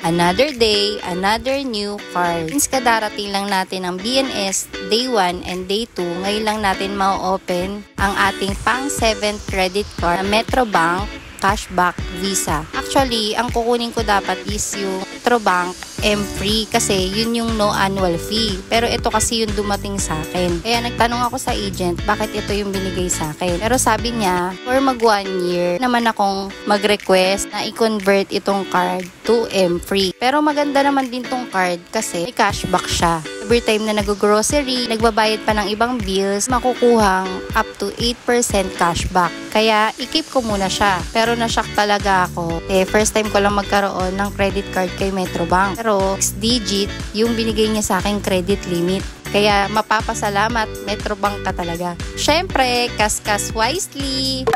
Another day, another new card. Since kadarating lang natin ang BNS Day 1 and Day 2, ngayon lang natin ma-open ang ating pang 7th credit card na Metrobank Cashback Visa. Actually, ang kukunin ko dapat is yung Metrobank M-Free kasi yun yung no annual fee. Pero ito kasi yung dumating sa akin. Kaya nagtanong ako sa agent bakit ito yung binigay sa akin. Pero sabi niya, for mag 1 year naman akong mag-request na i-convert itong card to M-Free. Pero maganda naman din tong card kasi may cashback siya. Every time na nag-grocery, nagbabayad pa ng ibang bills, makukuhang up to 8% cashback. Kaya, i-keep ko muna siya. Pero na-shock talaga ako. First time ko lang magkaroon ng credit card kay Metrobank. Pero, 6 digit yung binigay niya sa aking credit limit. Kaya, mapapasalamat, Metrobank ka talaga. Syempre, kas wisely!